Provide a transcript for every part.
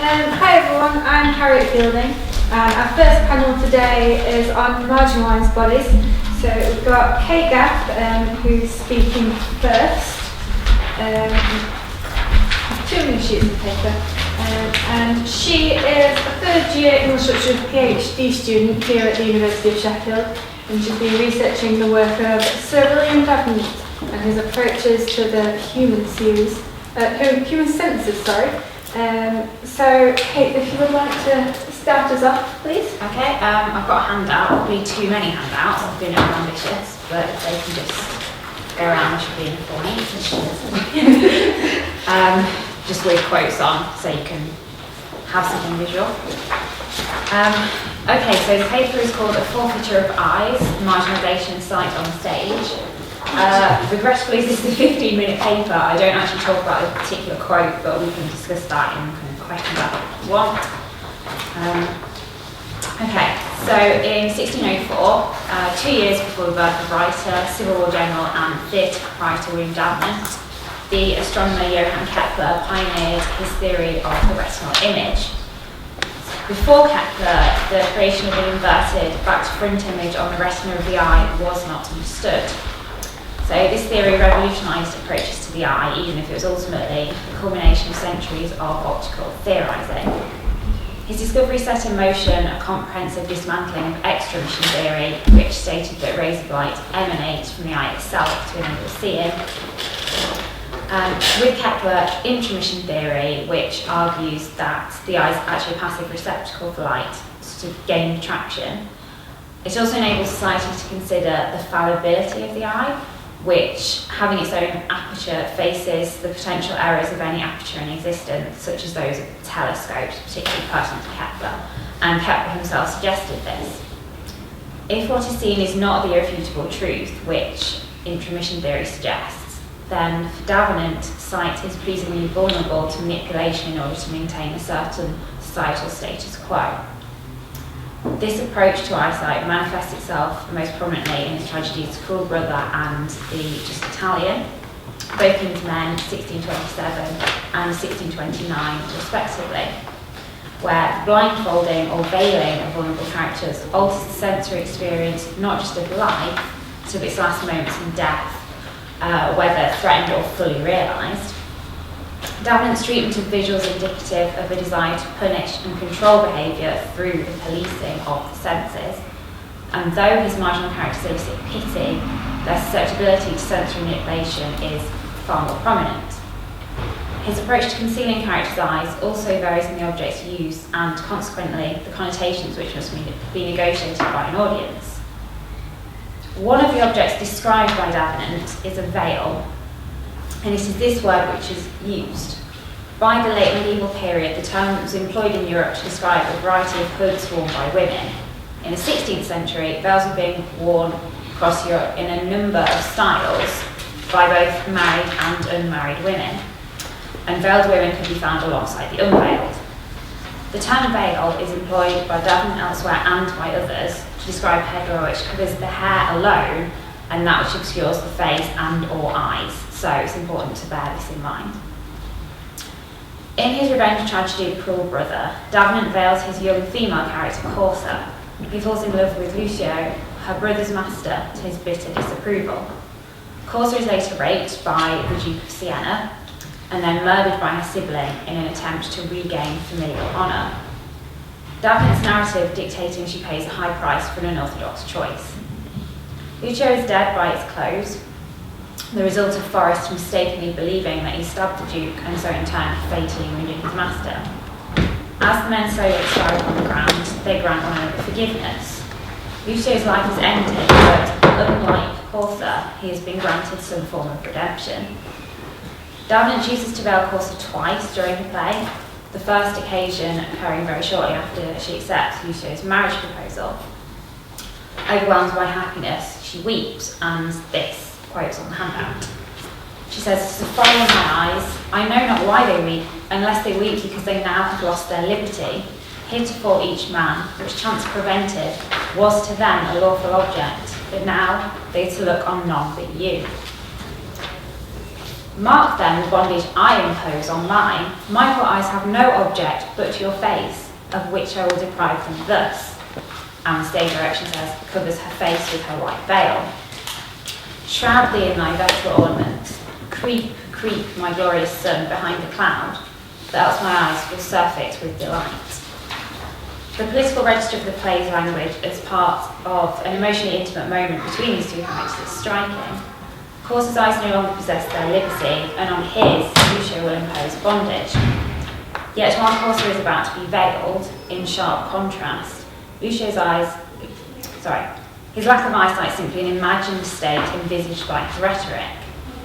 Hi everyone, I'm Harriet Fielding. Our first panel today is on marginalised bodies. So we've got Kate Gaff, who's speaking first. 2 sheets of paper. And she is a third year English literature PhD student here at the University of Sheffield. And she's been researching the work of Sir William Davenant and his approaches to the human senses. So, Kate, if you would like to start us off, please. Okay, I've got a handout, probably too many handouts, I've been ambitious, but if they can just go around, I should be in a form. Just with quotes on, so you can have something visual. Okay, so the paper is called A Forfeiture of Eyes, Marginalisation Sight on Stage. Regretfully, this is a 15-minute paper. I don't actually talk about a particular quote, but we can discuss that in kind of questions that you want. Okay, so in 1604, 2 years before the birth of writer, Civil War general and theatre writer William Davenant, the astronomer Johann Kepler pioneered his theory of the retinal image. Before Kepler, the creation of an inverted back-to-front image on the retina of the eye was not understood. So this theory revolutionised approaches to the eye, even if it was ultimately the culmination of centuries of optical theorising. His discovery set in motion a comprehensive dismantling of extra-mission theory, which stated that rays of light emanate from the eye itself to enable seeing. With Kepler, intromission theory, which argues that the eye is actually a passive receptacle for light to gain traction. It also enables society to consider the fallibility of the eye, which, having its own aperture, faces the potential errors of any aperture in existence, such as those of telescopes, particularly pertinent to Kepler, and Kepler himself suggested this. If what is seen is not the irrefutable truth, which intromission theory suggests, then for Davenant, sight is pleasingly vulnerable to manipulation in order to maintain a certain societal status quo. This approach to eyesight manifests itself most prominently in his tragedies Cruel Brother and The Just Italian, both King's Men, 1627 and 1629 respectively, where blindfolding or veiling of vulnerable characters alters the sensory experience not just of life, but of its last moments in death, whether threatened or fully realised. Davenant's treatment of visuals is indicative of a desire to punish and control behaviour through the policing of the senses, and though his marginal characters elicit pity, their susceptibility to sensory manipulation is far more prominent. His approach to concealing characters' eyes also varies in the objects used and, consequently, the connotations which must be negotiated by an audience. One of the objects described by Davenant is a veil, and it is this word which is used. By the late medieval period, the term was employed in Europe to describe a variety of hoods worn by women. In the 16th century, veils were being worn across Europe in a number of styles by both married and unmarried women, and veiled women could be found alongside the unveiled. The term veil is employed by Davenant elsewhere and by others to describe headwear which covers the hair alone and that which obscures the face and or eyes. So it's important to bear this in mind. In his revenge tragedy, The Cruel Brother, Davenant veils his young female character, Corsa. He falls in love with Lucio, her brother's master, to his bitter disapproval. Corsa is later raped by the Duke of Siena and then murdered by her sibling in an attempt to regain familial honour. Davenant's narrative dictating she pays a high price for an unorthodox choice. Lucio is dead by its close, the result of Forrest mistakenly believing that he stabbed the Duke and so in turn fatally wounded his master. As the men slowly expire on the ground, they grant one another forgiveness. Lucio's life is ended, but unlike Corsa, he has been granted some form of redemption. Davenant chooses to veil Corsa twice during the play, the first occasion occurring very shortly after she accepts Lucio's marriage proposal. Overwhelmed by happiness, she weeps, and this quotes on the handout. She says, "It's a fire in my eyes. I know not why they weep, unless they weep because they now have lost their liberty. Heretofore each man, which chance prevented, was to them a lawful object, but now they to look on none but you." Mark then the bondage I impose on mine. Mindful eyes have no object but your face, of which I will deprive them thus. And the stage direction says, covers her face with her white veil. Shroud thee in thy vestal ornaments. Creep, creep, my glorious sun, behind the cloud, that else my eyes will surfeit with delight. The political register of the play's language as part of an emotionally intimate moment between these two characters is striking. Corsa's eyes no longer possess their liberty, and on his, Lucio will impose bondage. Yet while Corsa is about to be veiled, in sharp contrast, Lucio's eyes, his lack of eyesight is simply an imagined state envisaged by his rhetoric.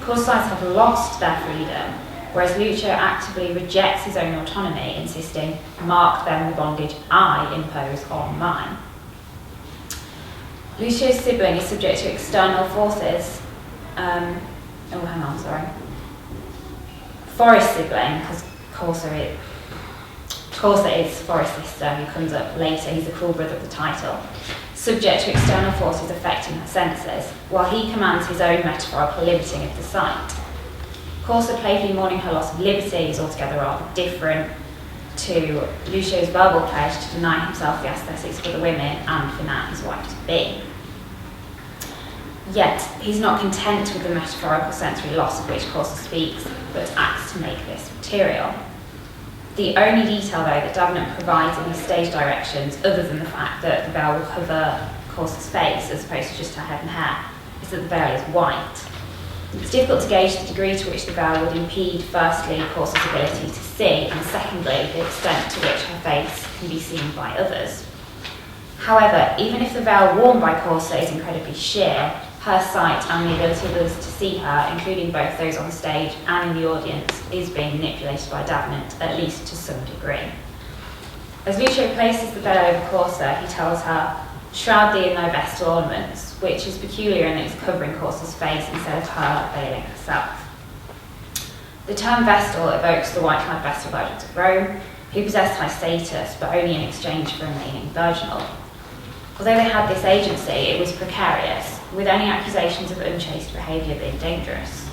Corsa's eyes have lost their freedom, whereas Lucio actively rejects his own autonomy, insisting, mark then the bondage I impose on mine. Lucio's sibling is subject to external forces. Forest's sibling, because Corsa is Forest's sister, who comes up later, he's the cruel brother of the title, subject to external forces affecting her senses, while he commands his own metaphorical limiting of the sight. Corsa playfully mourning her loss of liberty is altogether rather different to Lucio's verbal pledge to deny himself the aesthetics for the women and for now his wife-to-be. Yet, he's not content with the metaphorical sensory loss of which Corsa speaks, but acts to make this material. The only detail, though, that Davenant provides in his stage directions, other than the fact that the veil will cover Corsa's face as opposed to just her head and hair, is that the veil is white. It's difficult to gauge the degree to which the veil would impede, firstly, Corsa's ability to see, and secondly, the extent to which her face can be seen by others. However, even if the veil worn by Corsa is incredibly sheer, her sight and the ability of others to see her, including both those on the stage and in the audience, is being manipulated by Davenant, at least to some degree. As Lucio places the veil over Corsa, he tells her, shroud thee in thy vestal ornaments, which is peculiar in that it's covering Corsa's face instead of her veiling herself. The term vestal evokes the white-clad vestal virgins of Rome, who possessed high status, but only in exchange for remaining virginal. Although they had this agency, it was precarious, with any accusations of unchaste behaviour being dangerous.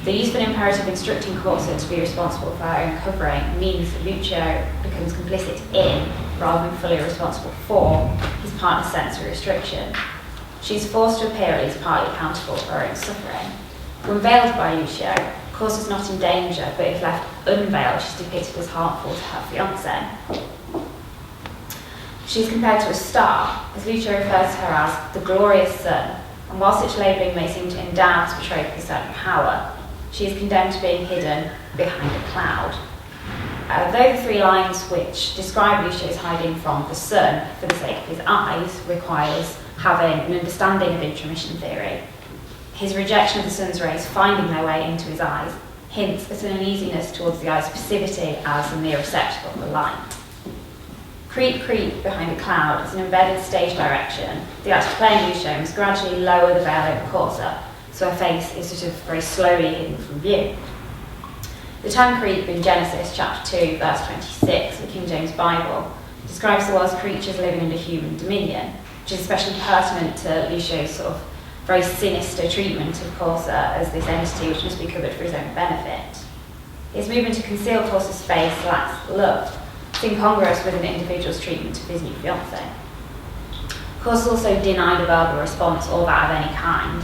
The use of an imperative instructing Corsa to be responsible for her own covering means that Lucio becomes complicit in, rather than fully responsible for, his partner's sensory restriction. She's forced to appear at least partly accountable for her own suffering. When veiled by Lucio, Corsa's not in danger, but if left unveiled, she's depicted as harmful to her fiancé. She's compared to a star, as Lucio refers to her as the glorious sun, and while such labelling may seem to endow this portrayal with a certain power, she is condemned to being hidden behind a cloud. Though the three lines which describe Lucio's hiding from the sun for the sake of his eyes requires having an understanding of intromission theory, his rejection of the sun's rays finding their way into his eyes hints at an uneasiness towards the eye's passivity as a mere receptacle of the light. Creep, creep behind a cloud is an embedded stage direction. The actor playing Lucio must gradually lower the veil over Corsa, so her face is sort of very slowly hidden from view. The term creep in Genesis chapter 2, verse 26 of the King James Bible describes the world's creatures living under human dominion, which is especially pertinent to Lucio's sort of very sinister treatment of Corsa as this entity which must be covered for his own benefit. His movement to conceal Corsa's face lacks love, incongruous with an individual's treatment of his new fiancée. Corsa also denied a verbal response or that of any kind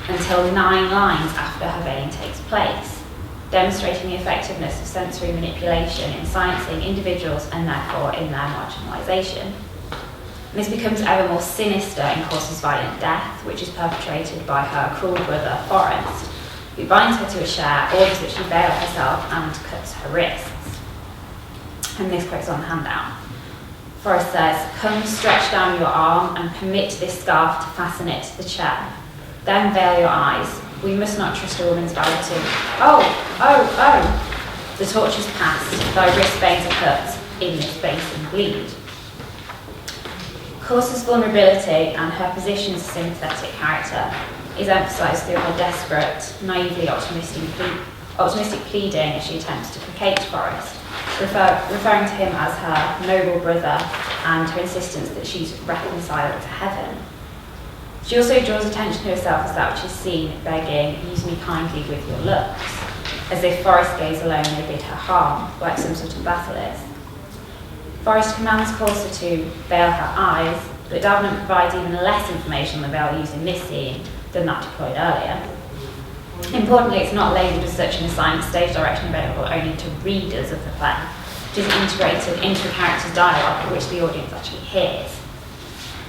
until 9 lines after her veiling takes place, demonstrating the effectiveness of sensory manipulation in silencing individuals and therefore in their marginalisation. And this becomes ever more sinister in Corsa's violent death, which is perpetrated by her cruel brother Boris, who binds her to a chair, orders that she veil herself and cuts her wrists. And this quote's on the handout. Forrest says, come stretch down your arm and permit this scarf to fasten it to the chair. Then veil your eyes. We must not trust a woman's vanity. Oh! The torch is passed. Thy wrist veins are cut. In this basin bleed. Corsa's vulnerability and her position as a sympathetic character is emphasised through her desperate, naively optimistic pleading as she attempts to placate Forrest, referring to him as her noble brother and her insistence that she's reconciled to heaven. She also draws attention to herself as that which is seen, begging, use me kindly with your looks. as if Forrest gaze alone may bid her harm, like some sort of basilisk. Forrest commands Courser to veil her eyes, but Davenant provides even less information on the veil used in this scene than that deployed earlier. Importantly, it's not labelled as such an assigned stage direction available only to readers of the play, which is integrated into a character's dialogue which the audience actually hears.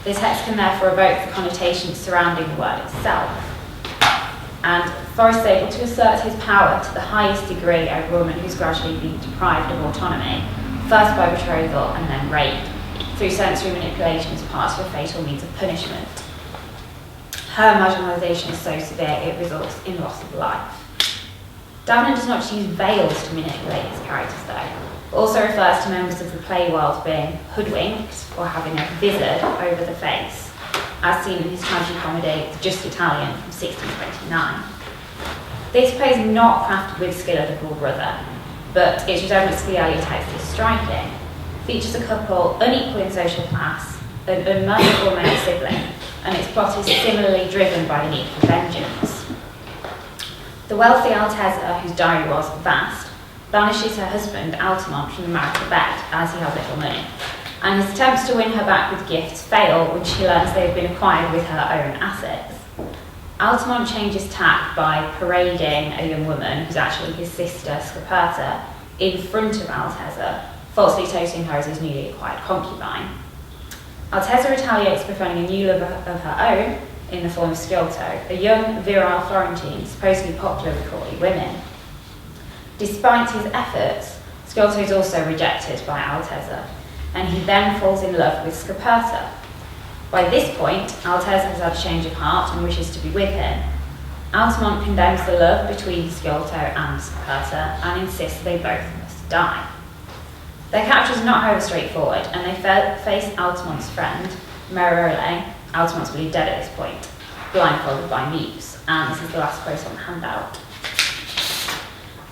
The text can therefore evoke the connotations surrounding the word itself. And Forrest is able to assert his power to the highest degree over a woman who's gradually been deprived of autonomy, first by betrothal and then rape, through sensory manipulation as part of a fatal means of punishment. Her marginalisation is so severe it results in loss of life. Davenant does not just use veils to manipulate his characters though, but also refers to members of the play world being hoodwinked or having a vizard over the face, as seen in his tragicomedy The Just Italian from 1629. This play is not crafted with skill of the Cool Brother, but its resemblance to the earlier text is striking. It features a couple unequal in social class, an unmerciful male sibling, and its plot is similarly driven by the need for vengeance. The wealthy Altezza, whose dowry was vast, banishes her husband Altamont from the marital bed as he has little money, and his attempts to win her back with gifts fail when she learns they have been acquired with her own assets. Altamont changes tack by parading a young woman, who's actually his sister Scoperta, in front of Altezza, falsely toting her as his newly acquired concubine. Altezza retaliates by finding a new lover of her own in the form of Sciolto, a young, virile Florentine supposedly popular with courtly women. Despite his efforts, Sciolto is also rejected by Altezza, and he then falls in love with Scoperta. By this point, Altezza has had a change of heart and wishes to be with him. Altamont condemns the love between Sciolto and Scoperta and insists they both must die. Their capture is not, however, straightforward, and they face Altamont's friend, Merole, Altamont's believed dead at this point, blindfolded by Muse, and this is the last quote on the handout.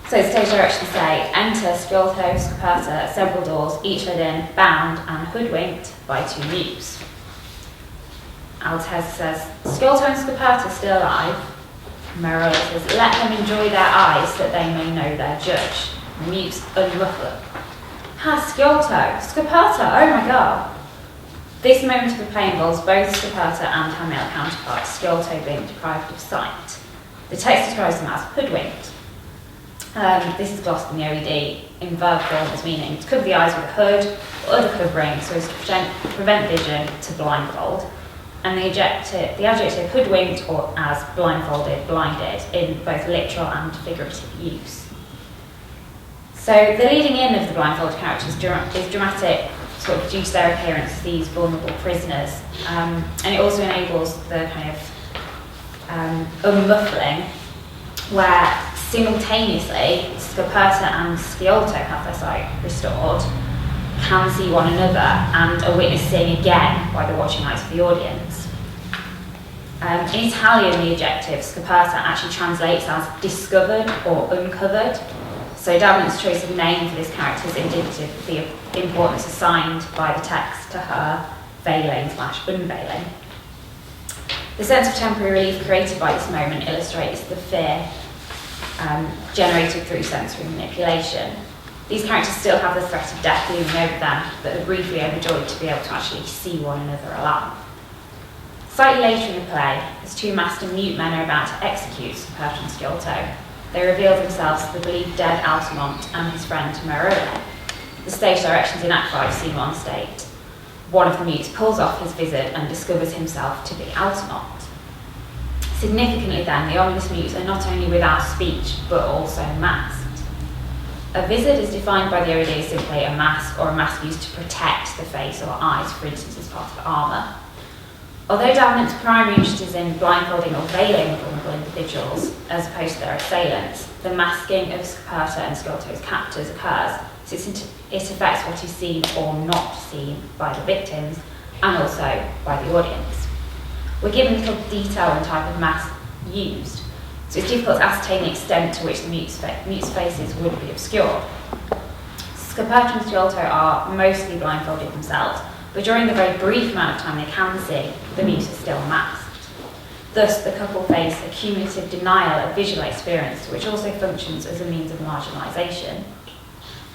So the stage directions say, enter Sciolto, Scoperta at several doors, each led in, bound and hoodwinked by two Muse. Altezza says, Sciolto and Scoperta still alive? Merole says, let them enjoy their eyes that they may know their judge. Muse unruffled. Sciolto, Scoperta, oh my god. This moment of the play involves both Scoperta and her male counterpart, Sciolto being deprived of sight. The text describes them as hoodwinked. This is glossed in the OED in verb form as meaning to cover the eyes with a hood or other covering so as to prevent vision, to blindfold. And the adjective hoodwinked or as blindfolded, blinded in both literal and figurative use. So the leading in of the blindfolded characters is dramatic, sort of due to their appearance as these vulnerable prisoners, and it also enables the kind of unmuffling, where simultaneously Scoperta and Sciolto have their sight restored, can see one another, and are witnessing again by the watching eyes of the audience. In Italian, the adjective Scoperta actually translates as discovered or uncovered. So Davenant's choice of name for this character is indicative of the importance assigned by the text to her veiling/unveiling. The sense of temporary relief created by this moment illustrates the fear generated through sensory manipulation. These characters still have the threat of death looming over them, but are briefly overjoyed to be able to actually see one another alive. Slightly later in the play, as two masked and mute men are about to execute Scoperta and Sciolto, they reveal themselves to the believed dead Altamont and his friend Merole. The stage directions in Act 5 Scene 1 state, one of the mutes pulls off his vizard and discovers himself to be Altamont. Significantly then, the ominous mutes are not only without speech, but also masked. A vizard is defined by the OED as simply a mask or a mask used to protect the face or eyes, for instance as part of armour. Although Davenant's primary interest is in blindfolding or veiling vulnerable individuals, as opposed to their assailants, the masking of Scoperta and Sciolto's captors occurs, since it affects what is seen or not seen by the victims, and also by the audience. We're given little detail on the type of mask used, so it's difficult to ascertain the extent to which the mutes' faces would be obscured. Scoperta and Sciolto are mostly blindfolded themselves, but during the very brief amount of time they can see, the mutes are still masked. Thus, the couple face a cumulative denial of visual experience, which also functions as a means of marginalisation.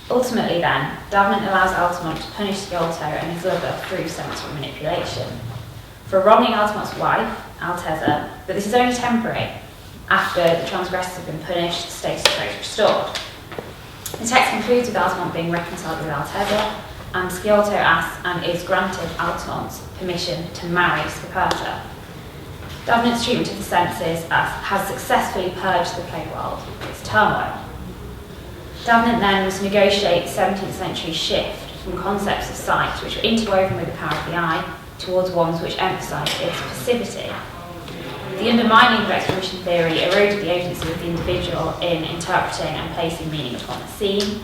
Ultimately then, Davenant allows Altamont to punish Sciolto and his lover through sensory manipulation. For wronging Altamont's wife, Alteza, but this is only temporary. After the transgressors have been punished, the status quo is restored. The text concludes with Altamont being reconciled with Alteza, and Sciolto asks and is granted Altamont's permission to marry Scoperta. Davenant's treatment of the senses has successfully purged the play world of its turmoil. Davenant then must negotiate the 17th century shift from concepts of sight, which were interwoven with the power of the eye, towards ones which emphasised its passivity. The undermining of exposition theory eroded the agency of the individual in interpreting and placing meaning upon the scene,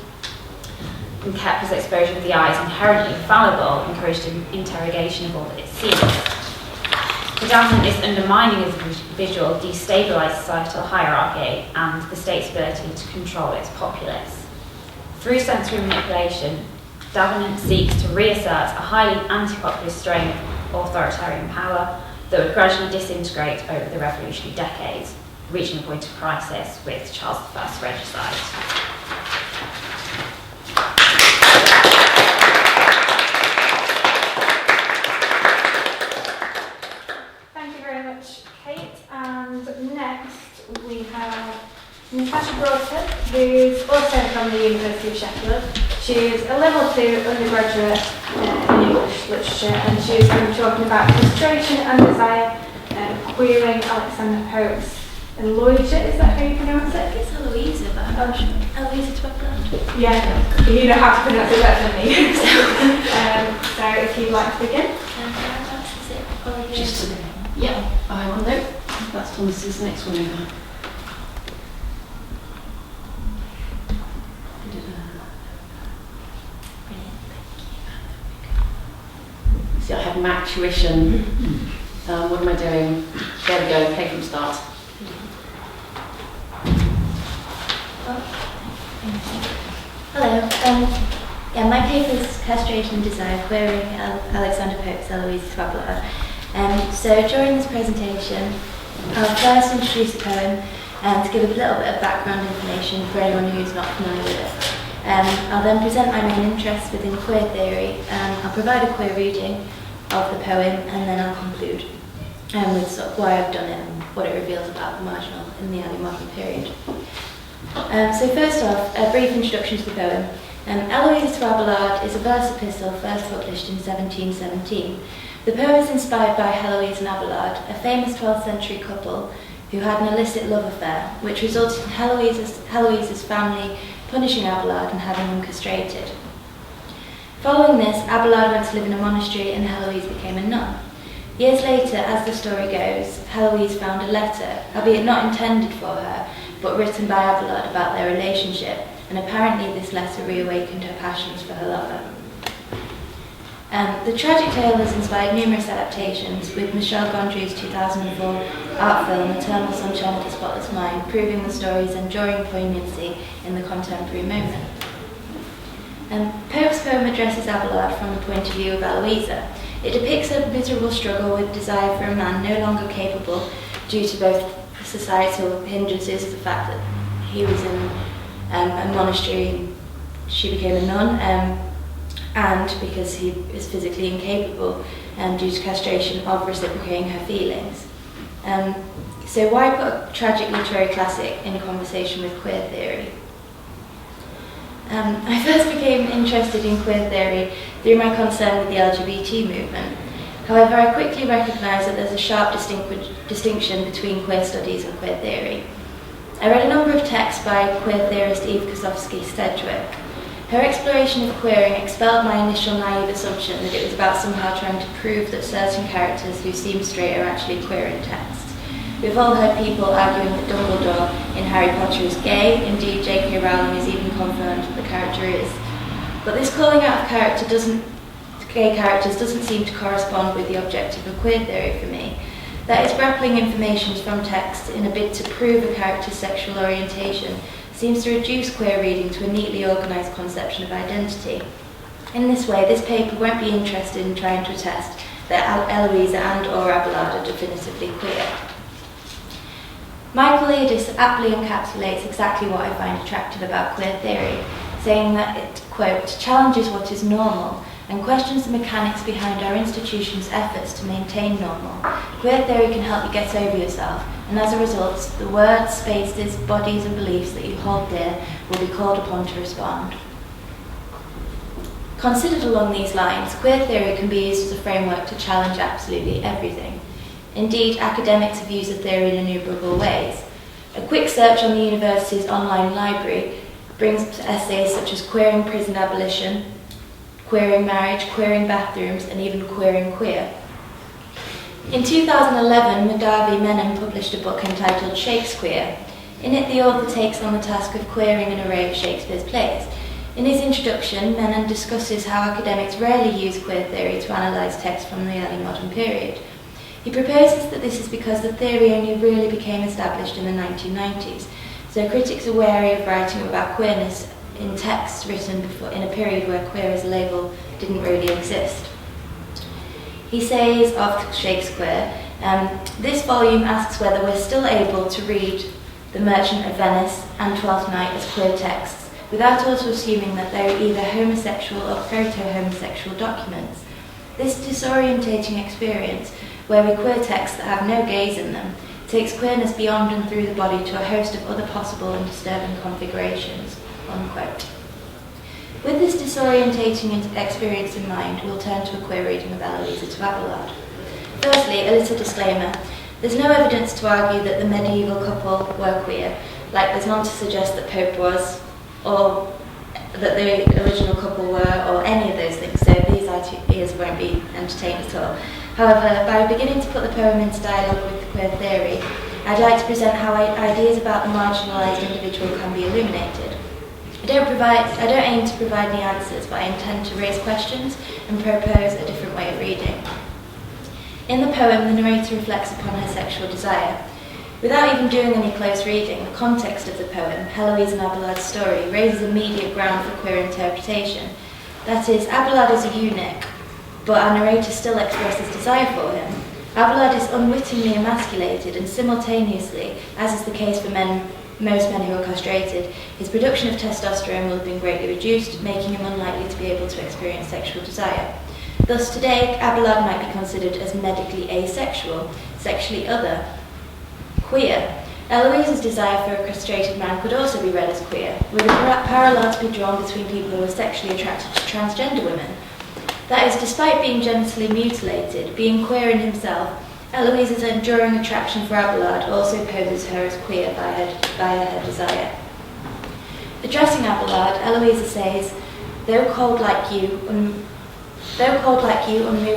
and Kepler's exposure of the eye as inherently fallible encouraged an interrogation of all that it sees. For Davenant, this undermining of the visual destabilised societal hierarchy and the state's ability to control its populace. Through sensory manipulation, Davenant seeks to reassert a highly anti-populist strain of authoritarian power that would gradually disintegrate over the revolutionary decades, reaching a point of crisis with Charles I's regicide. And next we have Natasha Broadhead, who's also from the University of Sheffield. She's a level 2 undergraduate in English literature, and she's going to be talking about frustration and desire, queering Alexander Pope's Eloisa. Is that how you pronounce it? It's Eloisa, but I'm not sure. Eloisa Twebland. Yeah, you know how to pronounce it better than me. So if you'd like to begin. Just a minute. Yeah, I will note. That's Thomas's next one over. See, I have Mac tuition. What am I doing? There we go, play from start. Hello. My paper is Castration and Desire, querying Alexander Pope's Eloisa Twebland. So during this presentation, I'll first introduce the poem to give a little bit of background information for anyone who's not familiar with it. I'll then present my main interests within queer theory, I'll provide a queer reading of the poem, and then I'll conclude with sort of why I've done it and what it reveals about the marginal in the early modern period. So first off, a brief introduction to the poem. Eloisa Twebland is a verse epistle first published in 1717. The poem is inspired by Heloise and Abelard, a famous 12th century couple who had an illicit love affair, which resulted in Heloise's family punishing Abelard and having him castrated. Following this, Abelard went to live in a monastery and Heloise became a nun. Years later, as the story goes, Heloise found a letter, albeit not intended for her, but written by Abelard about their relationship, and apparently this letter reawakened her passions for her lover. The tragic tale has inspired numerous adaptations, with Michel Gondry's 2004 art film Eternal Sunshine of the Spotless Mind proving the story's enduring poignancy in the contemporary moment. Pope's poem addresses Abelard from the point of view of Eloisa. It depicts a miserable struggle with desire for a man no longer capable, due to both societal hindrances, the fact that he was in a monastery and she became a nun, and because he is physically incapable due to castration of reciprocating her feelings. So why put a tragic literary classic in conversation with queer theory? I first became interested in queer theory through my concern with the LGBT movement. However, I quickly recognised that there's a sharp distinction between queer studies and queer theory. I read a number of texts by queer theorist Eve Kosofsky-Sedgwick. Her exploration of queering expelled my initial naive assumption that it was about somehow trying to prove that certain characters who seem straight are actually queer in text. We've all heard people arguing that Dumbledore in Harry Potter is gay. Indeed, J.K. Rowling has even confirmed that the character is. But this calling out of gay characters doesn't seem to correspond with the objective of queer theory for me. That is, grappling information from text in a bid to prove a character's sexual orientation seems to reduce queer reading to a neatly organised conception of identity. In this way, this paper won't be interested in trying to attest that Eloisa and or Abelard are definitively queer. Michaelides aptly encapsulates exactly what I find attractive about queer theory, saying that it, quote, challenges what is normal and questions the mechanics behind our institution's efforts to maintain normal. Queer theory can help you get over yourself, and as a result, the words, spaces, bodies and beliefs that you hold dear will be called upon to respond. Considered along these lines, queer theory can be used as a framework to challenge absolutely everything. Indeed, academics have used the theory in innumerable ways. A quick search on the university's online library brings up essays such as Queering Prison Abolition, Queering Marriage, Queering Bathrooms, and even Queering Queer. In 2011, Madhavi Menon published a book entitled Shakespeare. In it, the author takes on the task of queering an array of Shakespeare's plays. In his introduction, Menon discusses how academics rarely use queer theory to analyse text from the early modern period. He proposes that this is because the theory only really became established in the 1990s, so critics are wary of writing about queerness in texts written in a period where queer as a label didn't really exist. He says of Shakespeare, this volume asks whether we're still able to read The Merchant of Venice and Twelfth Night as queer texts, without also assuming that they're either homosexual or proto-homosexual documents. This disorientating experience, where we queer texts that have no gays in them, takes queerness beyond and through the body to a host of other possible and disturbing configurations. Unquote. With this disorientating experience in mind, we'll turn to a queer reading of Eloisa to Abelard. Firstly, a little disclaimer. There's no evidence to argue that the medieval couple were queer, like there's none to suggest that Pope was, or that the original couple were, or any of those things, so these ideas won't be entertained at all. However, by beginning to put the poem into dialogue with queer theory, I'd like to present how ideas about the marginalised individual can be illuminated. I don't aim to provide any answers, but I intend to raise questions and propose a different way of reading. In the poem, the narrator reflects upon her sexual desire. Without even doing any close reading, the context of the poem, Heloise and Abelard's story, raises immediate ground for queer interpretation. That is, Abelard is a eunuch, but our narrator still expresses desire for him. Abelard is unwittingly emasculated, and simultaneously, as is the case for most men who are castrated, his production of testosterone will have been greatly reduced, making him unlikely to be able to experience sexual desire. Thus, today, Abelard might be considered as medically asexual, sexually other, queer. Eloise's desire for a castrated man could also be read as queer, with a parallel to be drawn between people who are sexually attracted to transgender women. That is, despite being genitally mutilated, being queer in himself, Eloise's enduring attraction for Abelard also poses her as queer via her desire. Addressing Abelard, Eloisa says, though cold like you, unmoved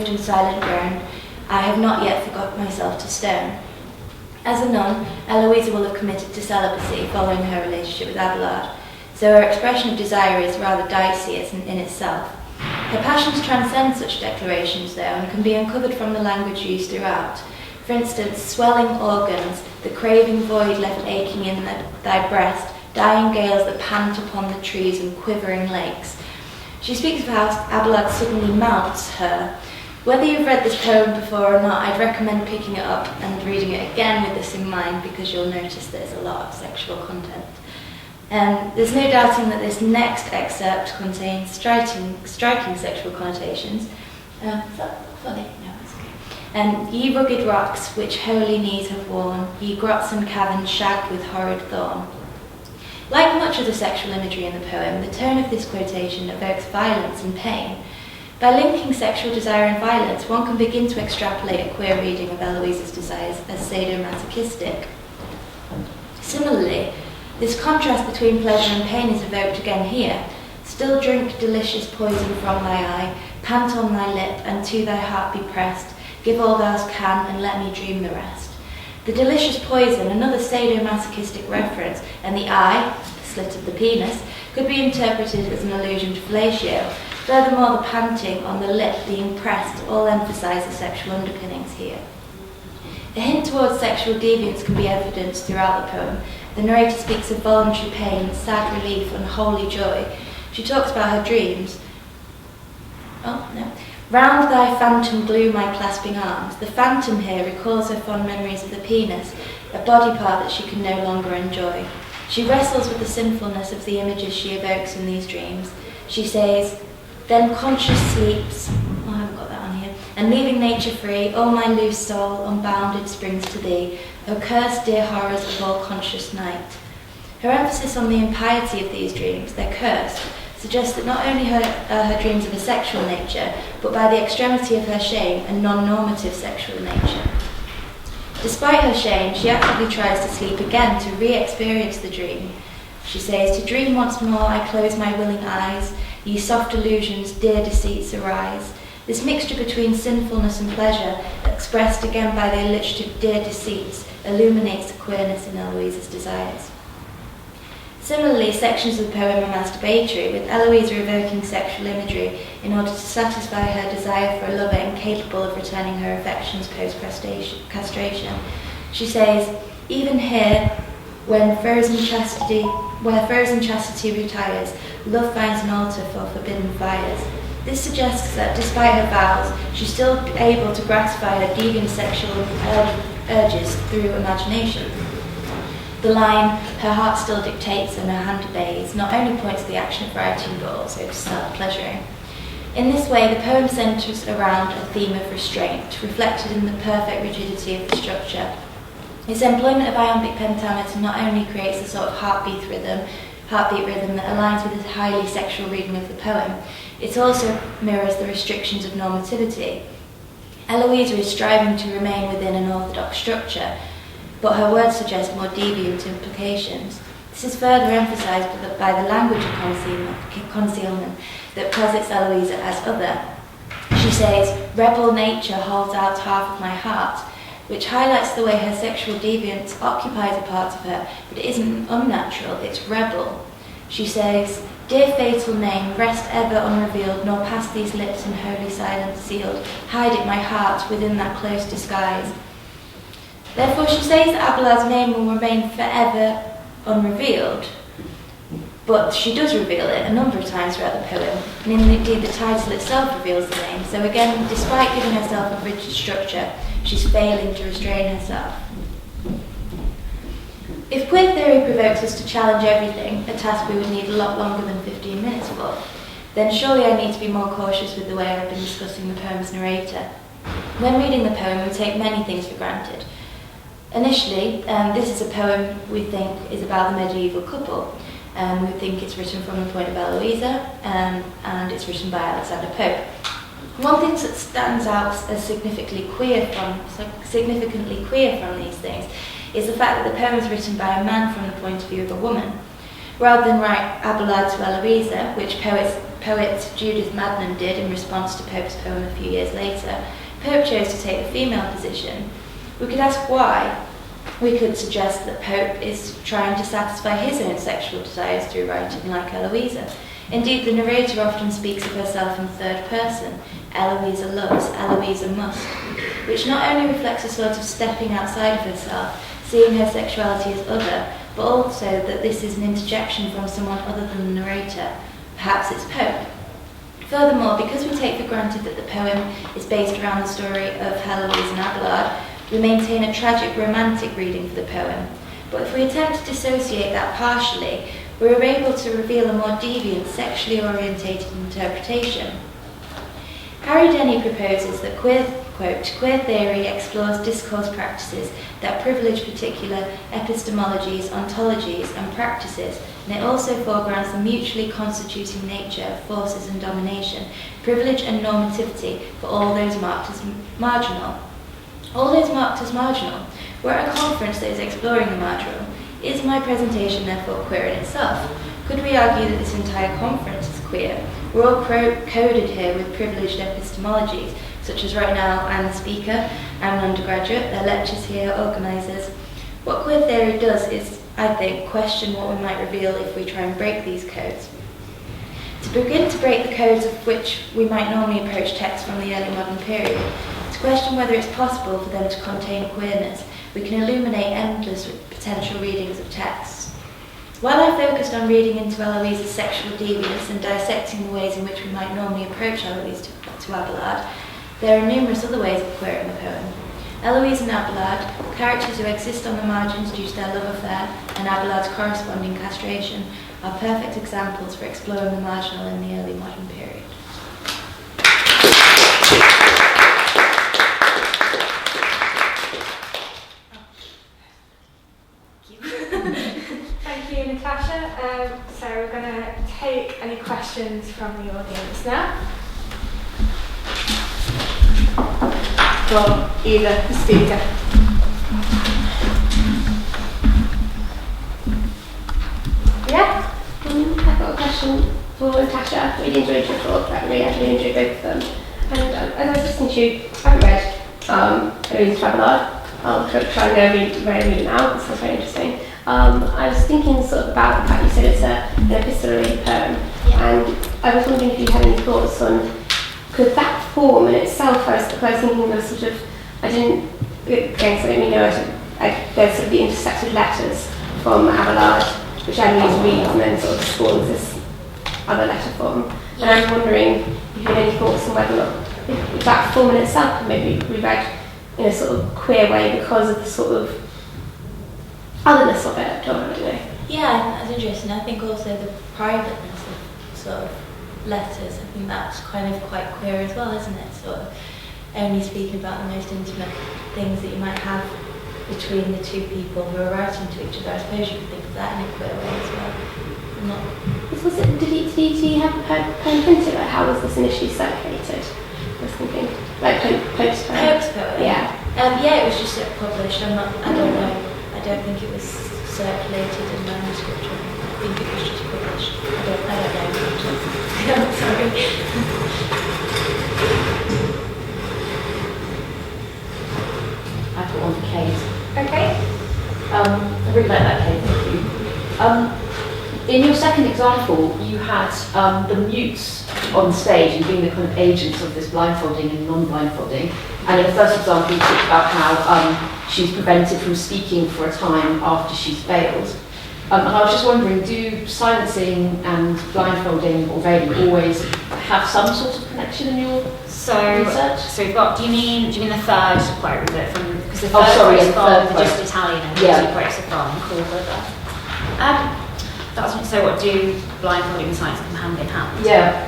and silent grown, I have not yet forgot myself to stone. As a nun, Eloisa will have committed to celibacy following her relationship with Abelard, so her expression of desire is rather dicey in itself. Her passions transcend such declarations, though, and can be uncovered from the language used throughout. For instance, swelling organs, the craving void left aching in thy breast, dying gales that pant upon the trees and quivering lakes. She speaks of how Abelard suddenly mounts her. Whether you've read this poem before or not, I'd recommend picking it up and reading it again with this in mind, because you'll notice there's a lot of sexual content. There's no doubting that this next excerpt contains striking sexual connotations. Is that funny? No, it's okay. Ye rugged rocks, which holy knees have worn, ye grots and caverns shagged with horrid thorn. Like much of the sexual imagery in the poem, the tone of this quotation evokes violence and pain. By linking sexual desire and violence, one can begin to extrapolate a queer reading of Eloise's desires as sadomasochistic. Similarly, this contrast between pleasure and pain is evoked again here. Still drink delicious poison from thy eye, pant on thy lip, and to thy heart be pressed. Give all thou can, and let me dream the rest. The delicious poison, another sadomasochistic reference, and the eye, the slit of the penis, could be interpreted as an allusion to fellatio. Furthermore, the panting on the lip being pressed all emphasise the sexual underpinnings here. A hint towards sexual deviance can be evidenced throughout the poem. The narrator speaks of voluntary pain, sad relief, and holy joy. She talks about her dreams. Round thy phantom glue my clasping arms. The phantom here recalls her fond memories of the penis, a body part that she can no longer enjoy. She wrestles with the sinfulness of the images she evokes in these dreams. She says, "Then conscious sleeps," oh, I haven't got that on here, "and leaving nature free, all my loose soul, unbounded, springs to thee, O cursed dear horrors of all conscious night." Her emphasis on the impiety of these dreams, they're cursed, suggests that not only are her dreams of a sexual nature, but by the extremity of her shame, a non-normative sexual nature. Despite her shame, she actively tries to sleep again to re-experience the dream. She says, "To dream once more I close my willing eyes, ye soft illusions, dear deceits arise." This mixture between sinfulness and pleasure, expressed again by the alliterative dear deceits, illuminates the queerness in Eloise's desires. Similarly, sections of the poem are masturbatory, with Eloise evoking sexual imagery in order to satisfy her desire for a lover incapable of returning her affections post-castration. She says, "Even here, where frozen chastity retires, love finds an altar for forbidden fires." This suggests that despite her vows, she's still able to gratify her deviant sexual urges through imagination. The line, "her heart still dictates and her hand obeys," not only points to the action of writing but also to self-pleasuring. In this way, the poem centres around a theme of restraint, reflected in the perfect rigidity of the structure. Its employment of iambic pentameter not only creates a sort of heartbeat rhythm that aligns with the highly sexual reading of the poem, it also mirrors the restrictions of normativity. Eloisa is striving to remain within an orthodox structure, but her words suggest more deviant implications. This is further emphasised by the language of concealment that posits Eloisa as other. She says, "Rebel nature holds out half of my heart," which highlights the way her sexual deviance occupies a part of her, but it isn't unnatural, it's rebel. She says, "Dear fatal name, rest ever unrevealed, nor past these lips in holy silence sealed. Hide it, my heart, within that close disguise." Therefore, she says that Abelard's name will remain forever unrevealed, but she does reveal it a number of times throughout the poem, and indeed the title itself reveals the name. So again, despite giving herself a rigid structure, she's failing to restrain herself. If queer theory provokes us to challenge everything, a task we would need a lot longer than 15 minutes for, then surely I need to be more cautious with the way I've been discussing the poem's narrator. When reading the poem, we take many things for granted. Initially, this is a poem we think is about the medieval couple. We think it's written from the point of Eloisa, and it's written by Alexander Pope. One thing that stands out as significantly queer from these things is the fact that the poem is written by a man from the point of view of a woman. Rather than write Abelard to Eloisa, which poet Judith Madden did in response to Pope's poem a few years later, Pope chose to take the female position. We could ask why. We could suggest that Pope is trying to satisfy his own sexual desires through writing like Eloisa. Indeed, the narrator often speaks of herself in third person. Eloisa loves, Eloisa must, which not only reflects a sort of stepping outside of herself, seeing her sexuality as other, but also that this is an interjection from someone other than the narrator. Perhaps it's Pope. Furthermore, because we take for granted that the poem is based around the story of Heloise and Abelard, we maintain a tragic romantic reading for the poem. But if we attempt to dissociate that partially, we are able to reveal a more deviant, sexually orientated interpretation. Harry Denny proposes that queer theory explores discourse practices that privilege particular epistemologies, ontologies, and practices, and it also foregrounds the mutually constituting nature of forces and domination, privilege and normativity for all those marked as marginal. All those marked as marginal. We're at a conference that is exploring the marginal. Is my presentation therefore queer in itself? Could we argue that this entire conference is queer? We're all coded here with privileged epistemologies, such as right now I'm the speaker, I'm an undergraduate, there are lectures here, organisers. What queer theory does is, I think, question what we might reveal if we try and break these codes. To begin to break the codes of which we might normally approach texts from the early modern period, to question whether it's possible for them to contain queerness, we can illuminate endless potential readings of texts. While I focused on reading into Eloise's sexual deviance and dissecting the ways in which we might normally approach Eloise to Abelard, there are numerous other ways of queering the poem. Eloise and Abelard, characters who exist on the margins due to their love affair, and Abelard's corresponding castration, are perfect examples for exploring the marginal in the early modern period. Thank you, Natasha. So we're going to take any questions from the audience now. For either speaker. Yeah, I've got a question for Natasha. Really enjoyed your talk, I really enjoyed both of them. And as I was listening to you, I haven't read Eloise Travelard. I'll try and read it now, this sounds very interesting. I was thinking sort of about the fact you said it's an epistolary poem, and I was wondering if you had any thoughts on, could that form in itself, I was thinking of sort of, I didn't, again, so let me know, there's sort of the intercepted letters from Abelard, which Eloise reads and then sort of spawns this other letter form. And I was wondering if you had any thoughts on whether or not if that form in itself could maybe be read in a sort of queer way because of the sort of otherness of it, I don't know. Yeah, that's interesting. I think also the privateness of sort of letters, I think that's kind of quite queer as well, isn't it? Sort of only speaking about the most intimate things that you might have between the two people who are writing to each other. I suppose you could think of that in a queer way as well. Did he have a poem printed? Like, how was this initially circulated? I was thinking, like Pope's poem. Pope's poem? Yeah. Yeah, it was just published. I don't know. I don't think it was circulated in manuscript. I think it was just published. I don't know. I'm sorry. I've got one for Kate. Okay. I really like that, Kate, thank you. In your second example, you had the mutes on stage and being the kind of agents of this blindfolding and non-blindfolding. And in the first example, you talked about how she's prevented from speaking for a time after she's failed. And I was just wondering, do silencing and blindfolding or veiling always have some sort of connection in your research? So we've got. Do you mean the third quote with it from? Because the Oh, third sorry, quote's the from third the quote. Just Italian and the Yeah. two quotes are from Cool Brother. That's so. What do blindfolding and science come hand in hand? Yeah.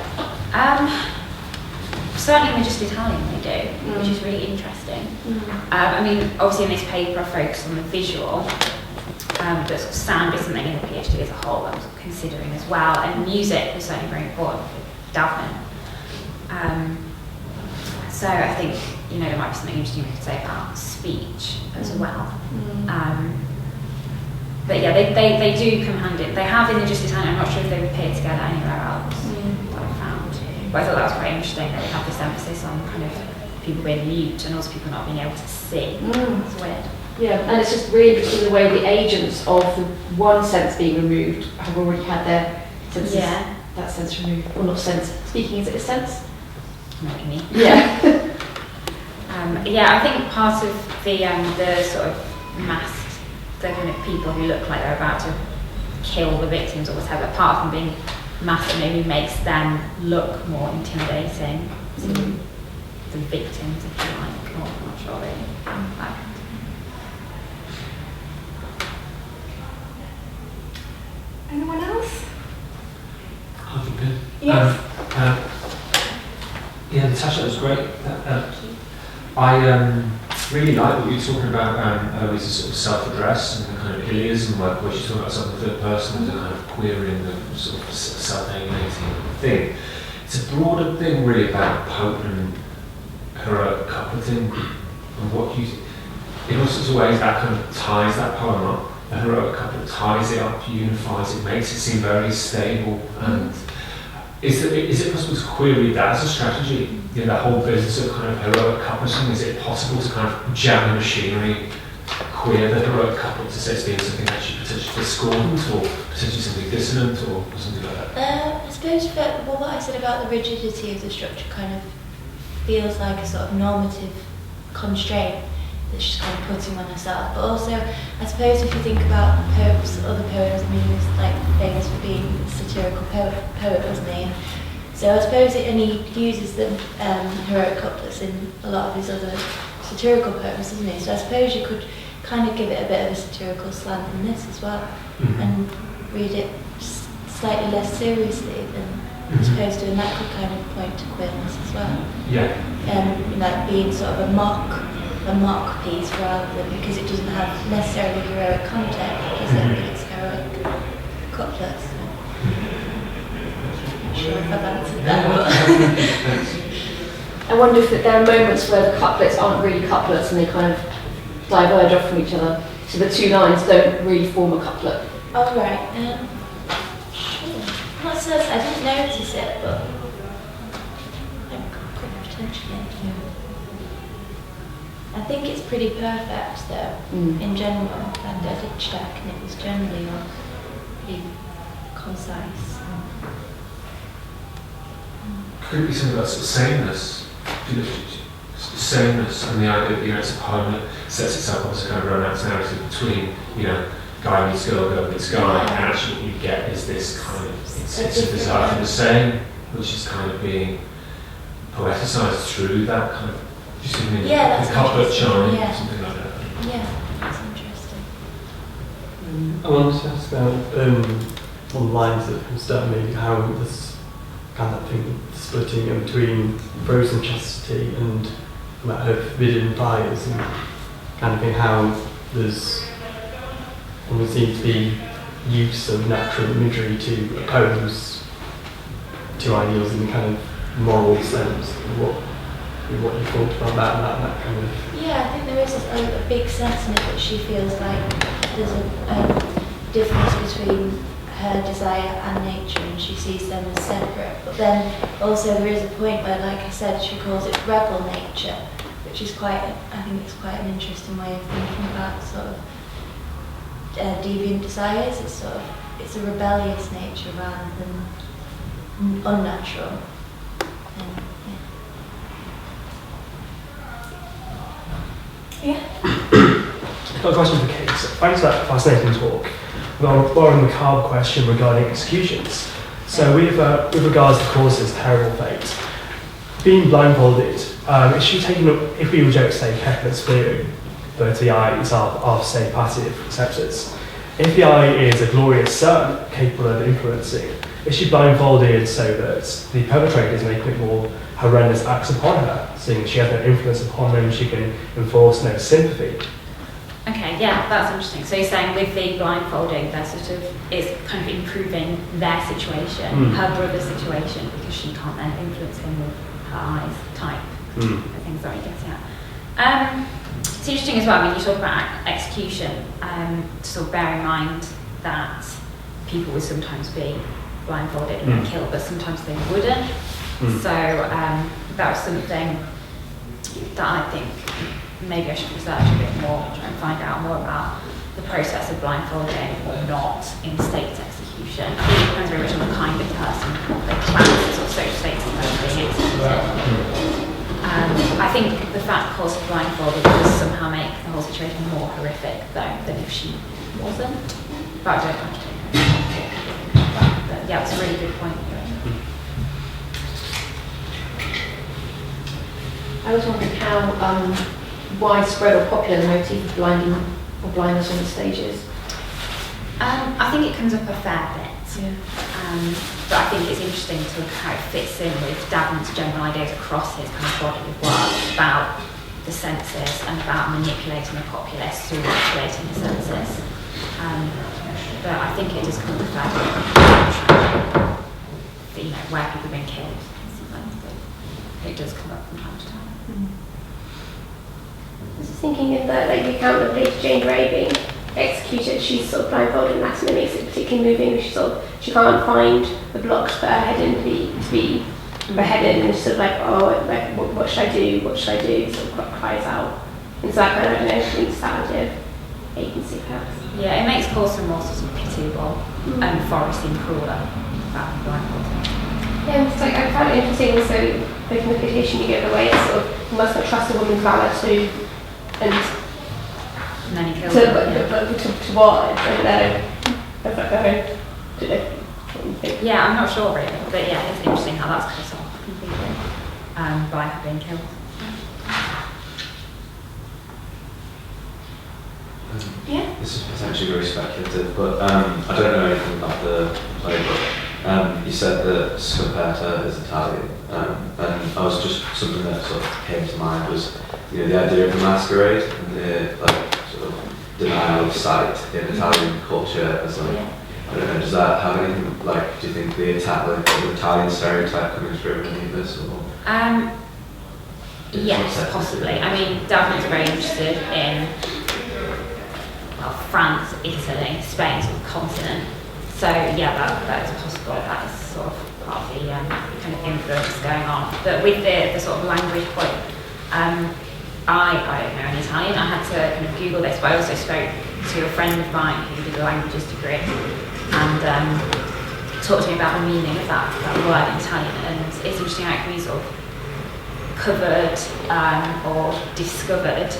Certainly in the Just Italian they do, which is really interesting. I mean, obviously in this paper I focused on the visual, but sort of sound is something in the PhD as a whole I was considering as well, and music was certainly very important for Daphne. So I think, there might be something interesting we could say about speech as well. But yeah, they do come hand in. They have in the Just Italian. I'm not sure if they appear together anywhere else that I found. But I thought that was quite interesting that we have this emphasis on kind of people being mute and also people not being able to see. It's weird. Yeah, and it's just really interesting the way the agents of the one sense being removed have already had their senses, that sense removed. Or not sense, speaking, is it a sense? I know what you mean. Yeah. I think part of the sort of masked, the kind of people who look like they're about to kill the victims or whatever, part of them being masked maybe makes them look more intimidating to the victims, if you like, or I'm not sure really. Anyone else? I think good. Yes. Yeah, Natasha, that was great. I really like what you were talking about, Eloise's sort of self-address and the kind of Iliism, like where she's talking about something third person, the kind of queering, the sort of self-alienating thing. It's a broader thing really about Pope and heroic coupleting and what you, in all sorts of ways that kind of ties that poem up. The heroic couplet ties it up, unifies it, makes it seem very stable. And is it possible to query that as a strategy? The whole business of kind of heroic coupleting, is it possible to kind of jam the machinery, queer the heroic couplet to say it's being something actually potentially discordant or potentially something dissonant or something like that? I suppose what I said about the rigidity of the structure kind of feels like a sort of normative constraint that she's kind of putting on herself. But also, I suppose if you think about Pope's other poems, I mean, he was like famous for being a satirical poet, wasn't he? So I suppose he uses the heroic couplets in a lot of his other satirical poems, isn't he? So I suppose you could kind of give it a bit of a satirical slant in this as well, and read it slightly less seriously than as opposed to, and that could kind of point to queerness as well. Yeah. Like being sort of a mock piece rather than, because it doesn't have necessarily heroic content, does it? It's heroic couplets. I'm not sure if I've answered that. I wonder if there are moments where the couplets aren't really couplets and they kind of diverge off from each other. So the two lines don't really form a couplet. Oh, right. Sure. Not so, I didn't notice it, but I could potentially. I think it's pretty perfect, though, in general. And I did check, and it was generally pretty concise. Could it be something about sort of sameness? Sameness and the idea that, it's a poem that sets itself up as a kind of romance narrative between, guy meets girl, girl meets guy, and actually what you get is this kind of, it's a desire for the same, which is kind of being poeticized through that kind of, do you see what I mean? Yeah, the couplet chime, yeah. something like that. Yeah, that's interesting. I wanted to ask about on the lines that from start maybe how this kind of thing splitting in between frozen chastity and about her forbidden fires and kind of thing, how there's almost seems to be use of natural imagery to oppose two ideals in the kind of moral sense. What you thought about that kind of. Yeah, I think there is a big sense in it that she feels like there's a difference between her desire and nature, and she sees them as separate. But then also there is a point where, like I said, she calls it rebel nature, which is I think it's quite an interesting way of thinking about sort of deviant desires. It's a rebellious nature rather than unnatural. I've got a question for Kate. So thanks for that fascinating talk. Well, more on the macabre question regarding executions. So with regards to Corsa's terrible fate, being blindfolded, is she taking up, if we reject, say, Kepler's theory, that the eyes are, say, passive receptors, if the eye is a glorious sun capable of influencing, is she blindfolded so that the perpetrators may commit more horrendous acts upon her, seeing she has no influence upon them, she can enforce no sympathy? Okay, yeah, that's interesting. So you're saying with the blindfolding, they're it's kind of improving their situation, her brother's situation, because she can't then influence him with her eyes type. I think that's what you're getting at. It's interesting as well, when you talk about execution, to sort of bear in mind that people would sometimes be blindfolded and killed, but sometimes they wouldn't. So that was something that I think maybe I should research a bit more, try and find out more about the process of blindfolding or not in state execution. I think it depends very much on the kind of person, the class, sort of social status of being executed. I think the fact that Corsa blindfolded does somehow make the whole situation more horrific, though, than if she wasn't. But I don't actually know. But yeah, it's a really good point. I was wondering how widespread or popular the motif of blinding or blindness on the stage is. I think it comes up a fair bit. Yeah. But I think it's interesting to look at how it fits in with Davenant's general ideas across his kind of body of work about the senses and about manipulating the populace through manipulating the senses. But I think it does come up a fair bit, where people have been killed. It does come up from time to time. I was just thinking in the account of Lady Jane Grey being executed, she's sort of blindfolded, and that's what makes it particularly moving. She can't find the blocks for her head in to be beheaded, and she's sort of what should I do? What should I do? Sort of cries out. And so that kind of, links that idea of agency perhaps. Yeah, it makes Corsa more sort of pitiable and Forrest seem crueler about blindfolding. Yeah, it's I found it interesting also, from the petition you give away, it's sort of, you must not trust a woman's valour to And then he kills to her. what? I don't know. Yeah, I'm not sure really, but yeah, it's interesting how that's cut off completely by her being killed. Yeah. This is potentially very speculative, but I don't know anything about the play, but you said that Scoperta is Italian, and I was just, something that sort of came to mind was, the idea of the masquerade and the sort of denial of sight in Italian culture as I don't know, does that have anything, do you think the Italian stereotype coming through in any of this? Or? Yes, possibly. I mean, Daphne's very interested in France, Italy, Spain, sort of continent. So yeah, that is possible. That is sort of part of the kind of influence going on. But with the sort of language point, I don't know in Italian. I had to kind of Google this, but I also spoke to a friend of mine who did a languages degree and talked to me about the meaning of that word in Italian. And it's interesting how it can be sort of covered or discovered,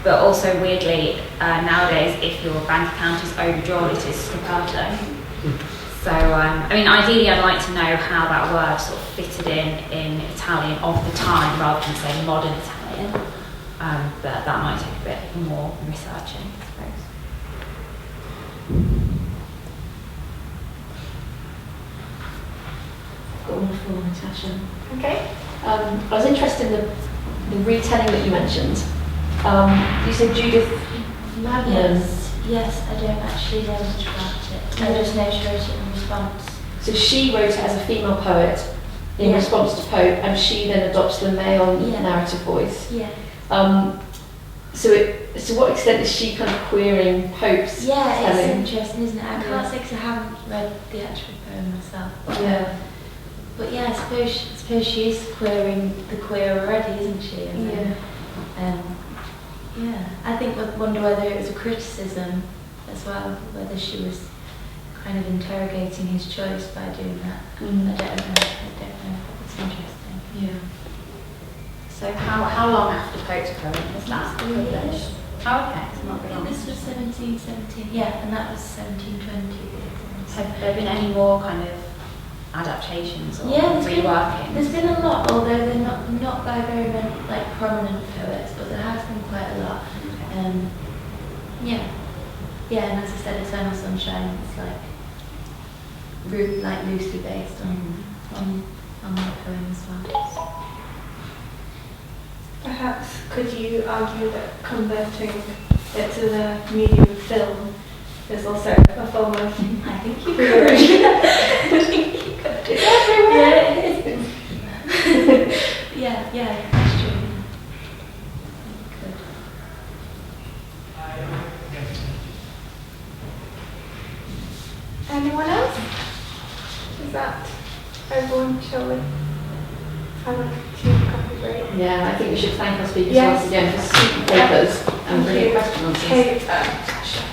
but also weirdly nowadays if your bank account is overdrawn it is scoperto. So I mean ideally I'd like to know how that word sort of fitted in Italian of the time rather than say modern Italian, but that might take a bit more researching, I suppose. Got one for Natasha. Okay. I was interested in the retelling that you mentioned. You said Judith Madden. Yes, I don't actually know much about it. I just know she wrote it in response. So she wrote it as a female poet in response to Pope, and she then adopts the male narrative voice. Yeah. So to what extent is she kind of queering Pope's telling? It's interesting, isn't it? I can't say because I haven't read the actual poem myself. But I suppose she is queering the queer already, isn't she? And I think I wonder whether it was a criticism as well, whether she was kind of interrogating his choice by doing that. I don't know. It's interesting. Yeah. So how long after Pope's poem was that published? Oh, okay, it's not I been think on. this was 1717. Yeah, and that was 1720. Have there been any more kind of adaptations or There's reworkings? been a lot, although they're not by very many prominent poets, but there has been quite a lot. And as I said, Eternal Sunshine is loosely based on that poem as well. Perhaps could you argue that converting it to the medium of film is also a form of I think you queering? I think you could. It's everywhere. Yeah, that's true. Good. Anyone else? Is that everyone? Shall we have a tea coffee break? Yeah, I think we should thank our speakers Yes. once again for super papers and brilliant question answers. Kate, Tasha.